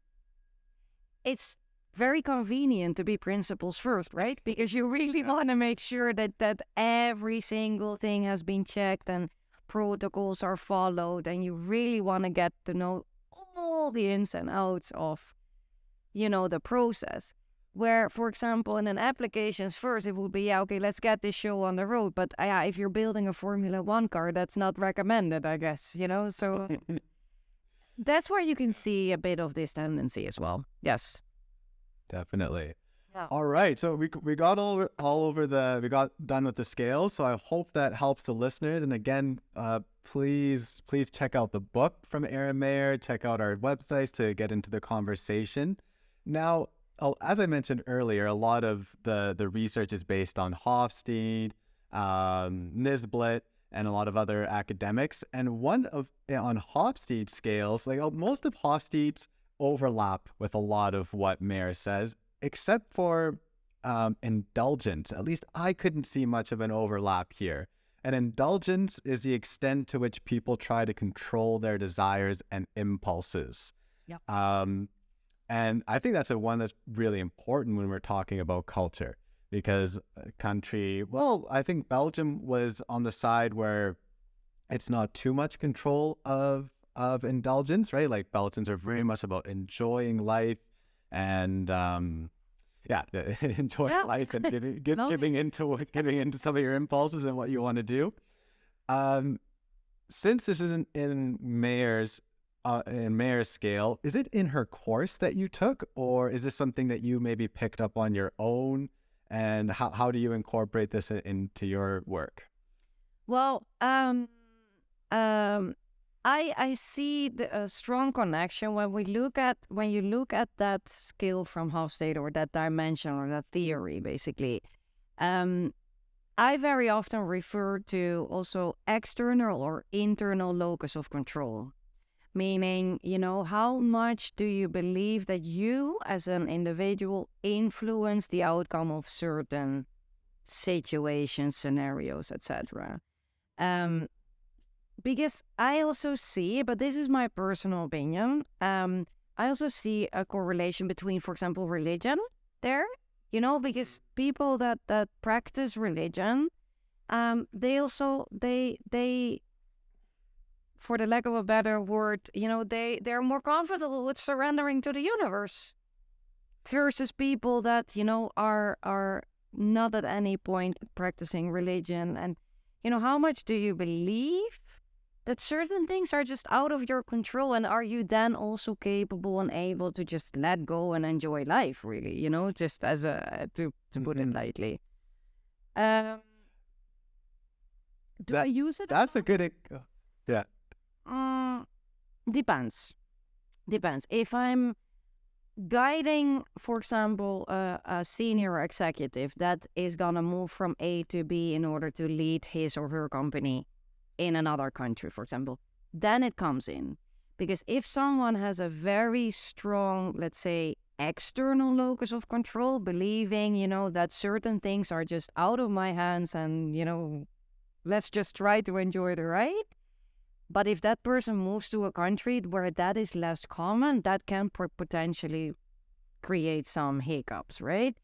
it's very convenient to be principles first, right? Because you really want to make sure that every single thing has been checked and protocols are followed, and you really want to get to know all the ins and outs of, the process. Where, for example, in an applications first, it would be, okay, let's get this show on the road. But if you're building a Formula One car, that's not recommended, I guess, So that's where you can see a bit of this tendency as well. Yes. Definitely. Yeah. All right. So we got we got done with the scales. So I hope that helps the listeners. And again, please check out the book from Erin Meyer. Check out our websites to get into the conversation. Now, as I mentioned earlier, a lot of the research is based on Hofstede, Nisbett, and a lot of other academics. And on Hofstede's scales, like most of Hofstede's overlap with a lot of what Meyer says, except for indulgence. At least I couldn't see much of an overlap here. And indulgence is the extent to which people try to control their desires and impulses. Yep. And I think that's one that's really important when we're talking about culture, because I think Belgium was on the side where it's not too much control of indulgence, right? Like, Belgians are very much about enjoying life and enjoying life and giving into some of your impulses and what you want to do. Since this isn't in Meyer's scale, is it in her course that you took, or is this something that you maybe picked up on your own? And how do you incorporate this into your work? Well, I see a strong connection when you look at that skill from Hofstede, or that dimension, or that theory, basically. I very often refer to also external or internal locus of control, meaning, how much do you believe that you as an individual influence the outcome of certain situations, scenarios, etc. because I also see, but this is my personal opinion. I also see a correlation between, for example, religion there. Because people that practice religion, they also they for the lack of a better word, they're more comfortable with surrendering to the universe versus people that are not at any point practicing religion. And how much do you believe that certain things are just out of your control, and are you then also capable and able to just let go and enjoy life, really, just as a to put it lightly. Do I use it? That's a good yeah. Depends. If I'm guiding, for example, a senior executive that is gonna move from A to B in order to lead his or her company in another country, for example, then it comes in. Because if someone has a very strong, let's say, external locus of control, believing, that certain things are just out of my hands and, let's just try to enjoy the ride. But if that person moves to a country where that is less common, that can potentially create some hiccups, right?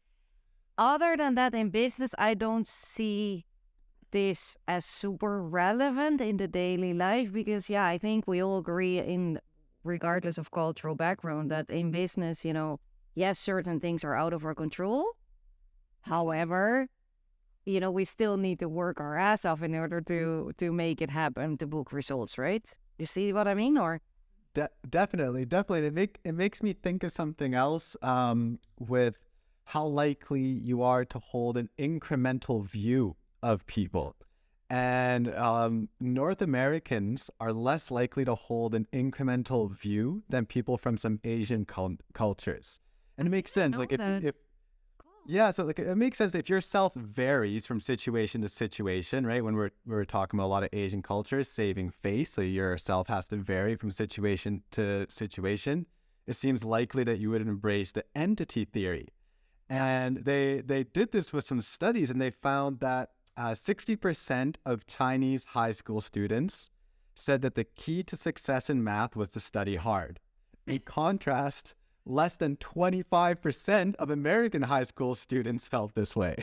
Other than that, in business, I don't see this as super relevant in the daily life because, I think we all agree regardless of cultural background, that in business, yes, certain things are out of our control. However, we still need to work our ass off in order to make it happen, to book results, right? You see what I mean? Or Definitely. It makes me think of something else with how likely you are to hold an incremental view of people. And North Americans are less likely to hold an incremental view than people from some Asian cultures. And it makes sense. Like if yeah, so like it makes sense if your self varies from situation to situation, right? When we're talking about a lot of Asian cultures, saving face, so your self has to vary from situation to situation. It seems likely that you would embrace the entity theory. And they did this with some studies, and they found that 60% of Chinese high school students said that the key to success in math was to study hard. In contrast, less than 25% of American high school students felt this way.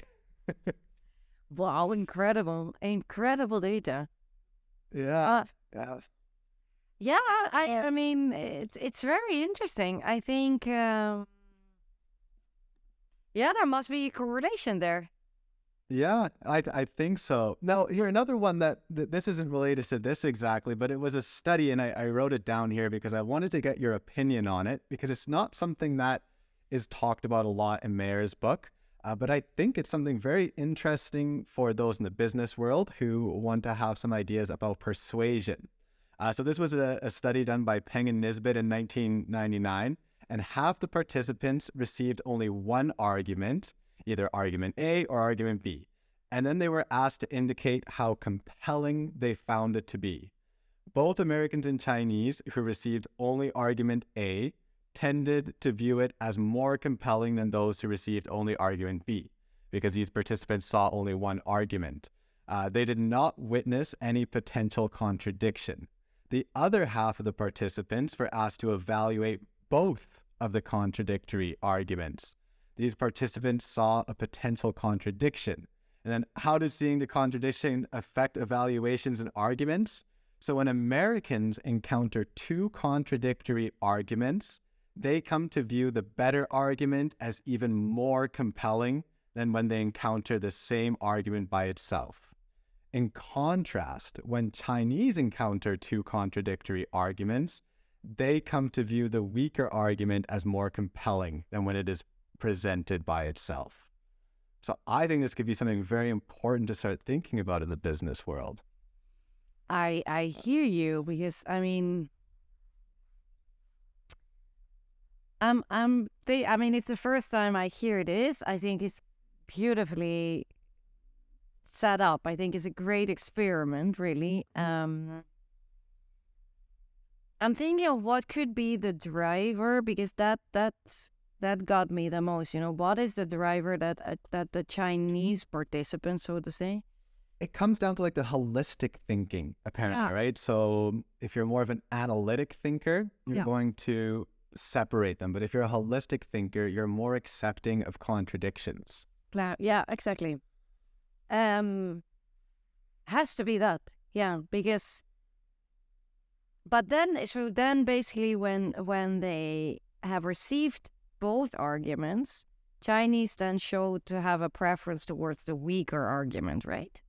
Wow, incredible data. Yeah. Yeah, I mean, it's very interesting. I think, there must be a correlation there. Yeah, I think so. Now, here, another one that this isn't related to this exactly, but it was a study, and I wrote it down here because I wanted to get your opinion on it, because it's not something that is talked about a lot in Meyer's book, but I think it's something very interesting for those in the business world who want to have some ideas about persuasion. So this was a study done by Peng and Nisbett in 1999, and half the participants received only one argument, either argument A or argument B. And then they were asked to indicate how compelling they found it to be. Both Americans and Chinese who received only argument A tended to view it as more compelling than those who received only argument B, because these participants saw only one argument. They did not witness any potential contradiction. The other half of the participants were asked to evaluate both of the contradictory arguments. These participants saw a potential contradiction. And then how does seeing the contradiction affect evaluations and arguments? So when Americans encounter two contradictory arguments, they come to view the better argument as even more compelling than when they encounter the same argument by itself. In contrast, when Chinese encounter two contradictory arguments, they come to view the weaker argument as more compelling than when it is presented by itself. So I think this could be something very important to start thinking about in the business world. I hear you, because I mean, it's the first time I hear this. I think it's beautifully set up. I think it's a great experiment, really. I'm thinking of what could be the driver, because that got me the most. What is the driver that the Chinese participants, so to say? it comes down to like the holistic thinking, apparently, right? So if you're more of an analytic thinker, you're going to separate them. But if you're a holistic thinker, you're more accepting of contradictions. Yeah, exactly. Has to be that. Yeah, because but then basically when they have received both arguments, Chinese then showed to have a preference towards the weaker argument, right?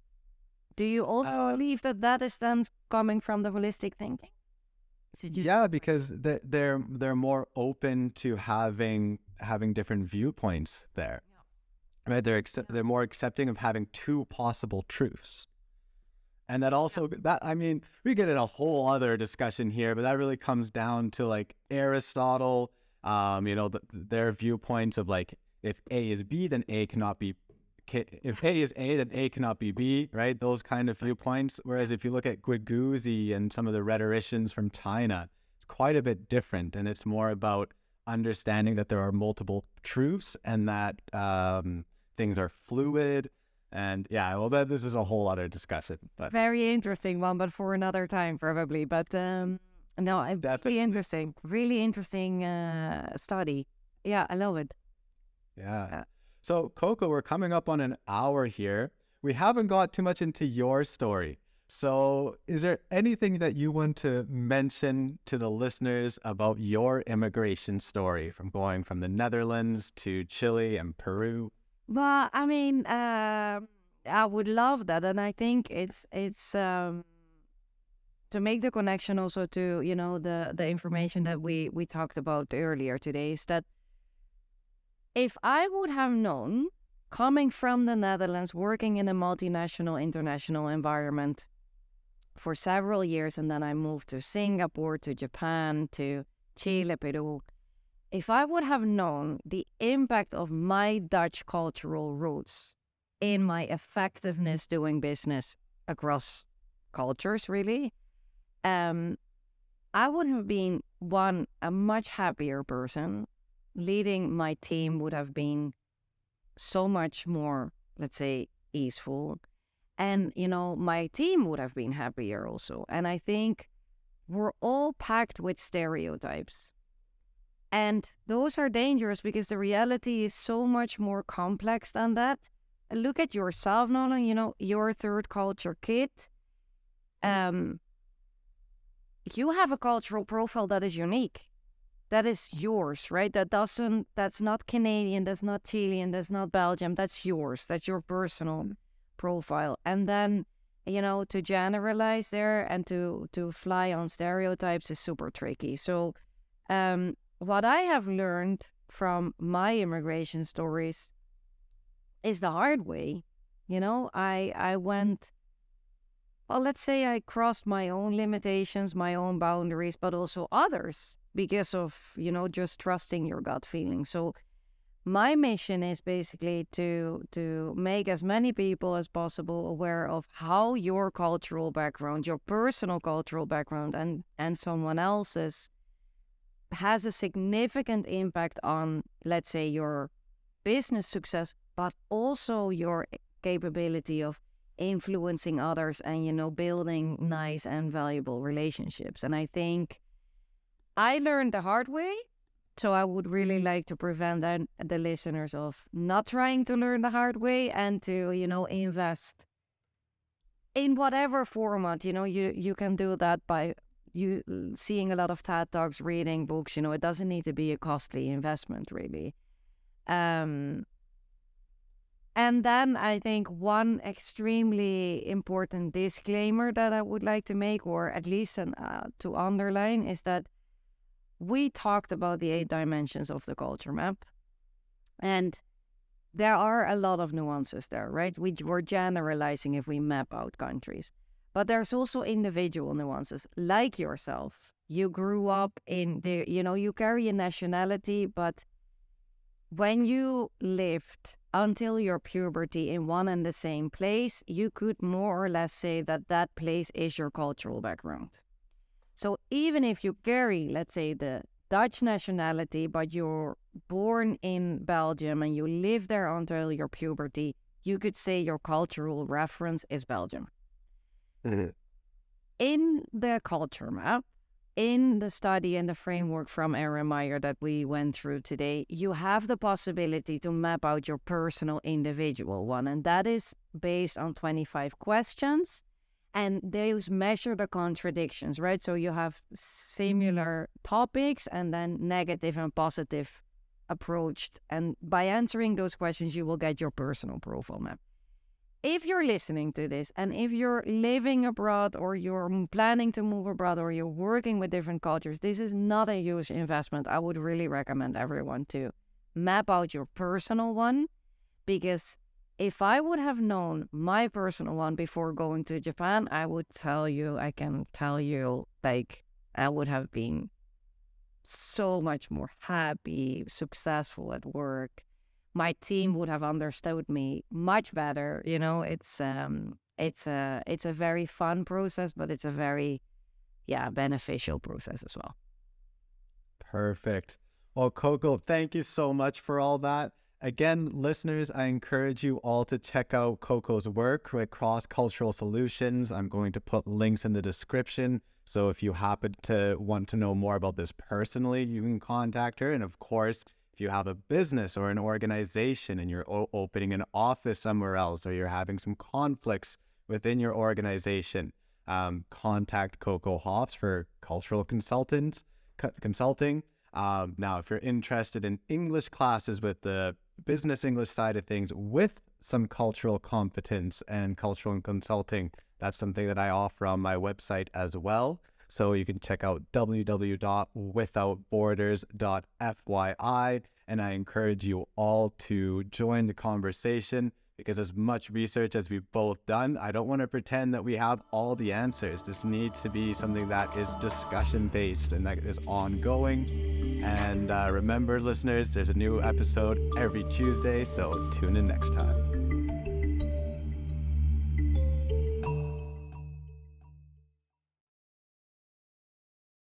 Do you also believe that that is then coming from the holistic thinking? Yeah, because they're more open to having different viewpoints there, right? They're more accepting of having two possible truths, and that also I mean, we get in a whole other discussion here, but that really comes down to like Aristotle, their viewpoints of like if A is B, then A cannot be. If A is A, then A cannot be B, right? Those kind of viewpoints. Whereas if you look at Guiguzzi and some of the rhetoricians from China, it's quite a bit different. And it's more about understanding that there are multiple truths and that things are fluid. And yeah, well, this is a whole other discussion. But very interesting one, but for another time probably. But no, really interesting study. Yeah, I love it. Yeah. So, Coco, we're coming up on an hour here. We haven't got too much into your story. So, is there anything that you want to mention to the listeners about your immigration story from going from the Netherlands to Chile and Peru? Well, I mean, I would love that. And I think it's to make the connection also to, the information that we talked about earlier today is that if I would have known, coming from the Netherlands, working in a multinational, international environment for several years, and then I moved to Singapore, to Japan, to Chile, Peru, if I would have known the impact of my Dutch cultural roots in my effectiveness doing business across cultures, really, I would have been, a much happier person. Leading my team would have been so much more, let's say, easeful. And, my team would have been happier also. And I think we're all packed with stereotypes. And those are dangerous because the reality is so much more complex than that. Look at yourself, Nolan, you're a third culture kid. You have a cultural profile that is unique. That is yours, right? That's not Canadian, that's not Chilean, that's not Belgium, that's yours. That's your personal profile. And then, to generalize there and to fly on stereotypes is super tricky. So what I have learned from my immigration stories is the hard way. I went, well, let's say I crossed my own limitations, my own boundaries, but also others because of, just trusting your gut feeling. So my mission is basically to make as many people as possible aware of how your cultural background, your personal cultural background and someone else's has a significant impact on, let's say, your business success, but also your capability of influencing others and, building nice and valuable relationships. And I think I learned the hard way. So I would really like to prevent the listeners of not trying to learn the hard way and to, invest in whatever format. You can do that by you seeing a lot of TED Talks, reading books. It doesn't need to be a costly investment, really. And then I think one extremely important disclaimer that I would like to make, or at least to underline, is that we talked about the 8 dimensions of the culture map, and there are a lot of nuances there, right? We're generalizing if we map out countries, but there's also individual nuances, like yourself. You grew up in you carry a nationality, but when you lived until your puberty in one and the same place, you could more or less say that that place is your cultural background. So even if you carry, let's say, the Dutch nationality, but you're born in Belgium and you live there until your puberty, you could say your cultural reference is Belgium. Mm-hmm. In the culture map, in the study and the framework from Erin Meyer that we went through today, you have the possibility to map out your personal individual one. And that is based on 25 questions. And those measure the contradictions, right? So you have similar topics and then negative and positive approached. And by answering those questions, you will get your personal profile map. If you're listening to this and if you're living abroad or you're planning to move abroad or you're working with different cultures, this is not a huge investment. I would really recommend everyone to map out your personal one, because if I would have known my personal one before going to Japan, I can tell you, like, I would have been so much more happy, successful at work. My team would have understood me much better. You know, it's a very fun process, but it's a very, beneficial process as well. Perfect. Well, Coco, thank you so much for all that. Again, listeners, I encourage you all to check out Coco's work with cross-cultural solutions. I'm going to put links in the description. So if you happen to want to know more about this personally, you can contact her. And of course, if you have a business or an organization and you're opening an office somewhere else, or you're having some conflicts within your organization, contact Coco Hofs for cultural consulting. Now, if you're interested in English classes with the business English side of things with some cultural competence and cultural consulting, that's something that I offer on my website as well. So you can check out www.withoutborders.fyi, and I encourage you all to join the conversation, because as much research as we've both done, I don't want to pretend that we have all the answers. This needs to be something that is discussion-based and that is ongoing. And remember, listeners, there's a new episode every Tuesday, so tune in next time.